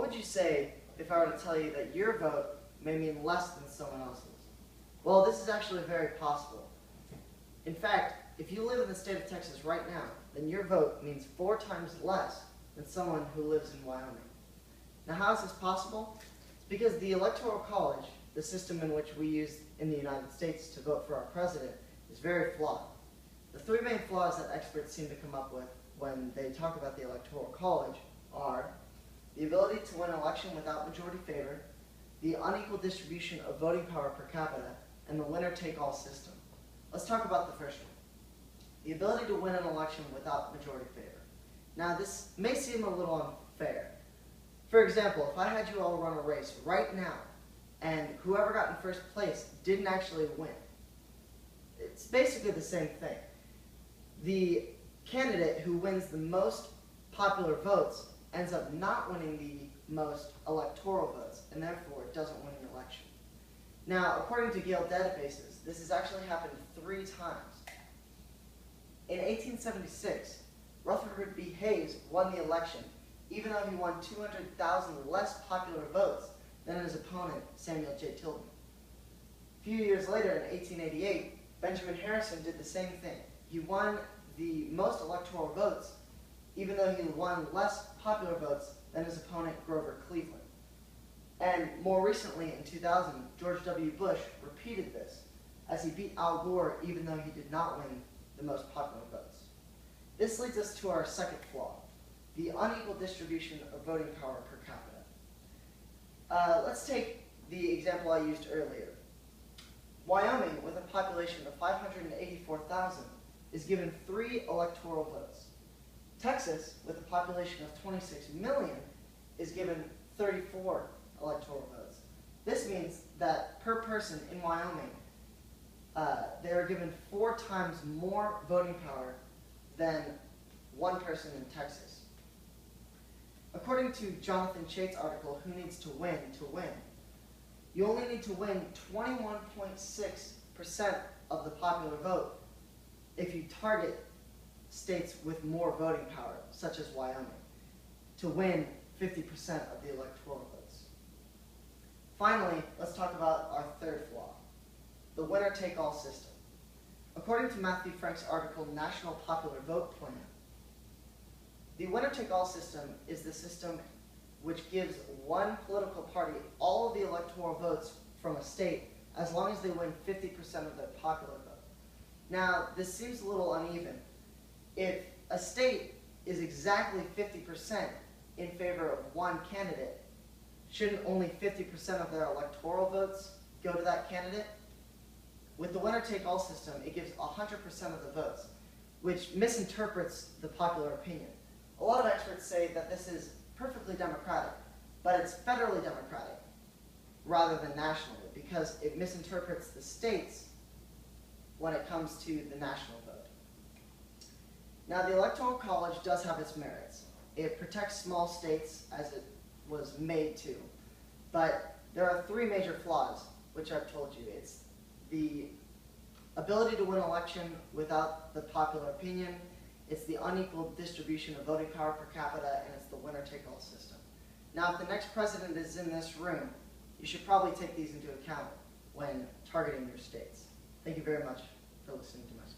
would you say if I were to tell you that your vote may mean less than someone else's? Well, this is actually very possible. In fact, if you live in the state of Texas right now, then your vote means 4 times less than someone who lives in Wyoming. Now, how is this possible? It's because the Electoral College, the system in which we use in the United States to vote for our president, is very flawed. The 3 main flaws that experts seem to come up with when they talk about the Electoral College are the ability to win an election without majority favor, the unequal distribution of voting power per capita, and the winner-take-all system. Let's talk about the first one. The ability to win an election without majority favor. Now, this may seem a little unfair. For example, if I had you all run a race right now, and whoever got in first place didn't actually win, it's basically the same thing. The candidate who wins the most popular votes ends up not winning the most electoral votes, and therefore doesn't win the election. Now, according to Gale databases, this has actually happened 3 times. In 1876, Rutherford B. Hayes won the election, even though he won 200,000 less popular votes than his opponent, Samuel J. Tilden. A few years later, in 1888, Benjamin Harrison did the same thing. He won the most electoral votes, even though he won less popular votes than his opponent, Grover Cleveland. And more recently, in 2000, George W. Bush repeated this, as he beat Al Gore even though he did not win the most popular votes. This leads us to our second flaw, the unequal distribution of voting power per capita. Let's take the example I used earlier. Wyoming, with a population of 584,000, is given 3 electoral votes. Texas, with a population of 26 million, is given 34 electoral votes. This means that per person in Wyoming, they are given 4 times more voting power than one person in Texas. According to Jonathan Chait's article, Who Needs to Win, you only need to win 21.6% of the popular vote if you target states with more voting power, such as Wyoming, to win 50% of the electoral votes. Finally, let's talk about our third flaw, the winner-take-all system. According to Matthew Frank's article, National Popular Vote Plan, the winner-take-all system is the system which gives one political party all of the electoral votes from a state as long as they win 50% of their popular vote. Now, this seems a little uneven. If a state is exactly 50% in favor of one candidate, shouldn't only 50% of their electoral votes go to that candidate? With the winner-take-all system, it gives 100% of the votes, which misinterprets the popular opinion. A lot of experts say that this is perfectly democratic, but it's federally democratic rather than nationally, because it misinterprets the states when it comes to the national vote. Now, the Electoral College does have its merits. It protects small states as it was made to, but there are 3 major flaws, which I've told you. It's the ability to win an election without the popular opinion, it's the unequal distribution of voting power per capita, and it's the winner-take-all system. Now, if the next president is in this room, you should probably take these into account when targeting your states. Thank you very much for listening to my speech.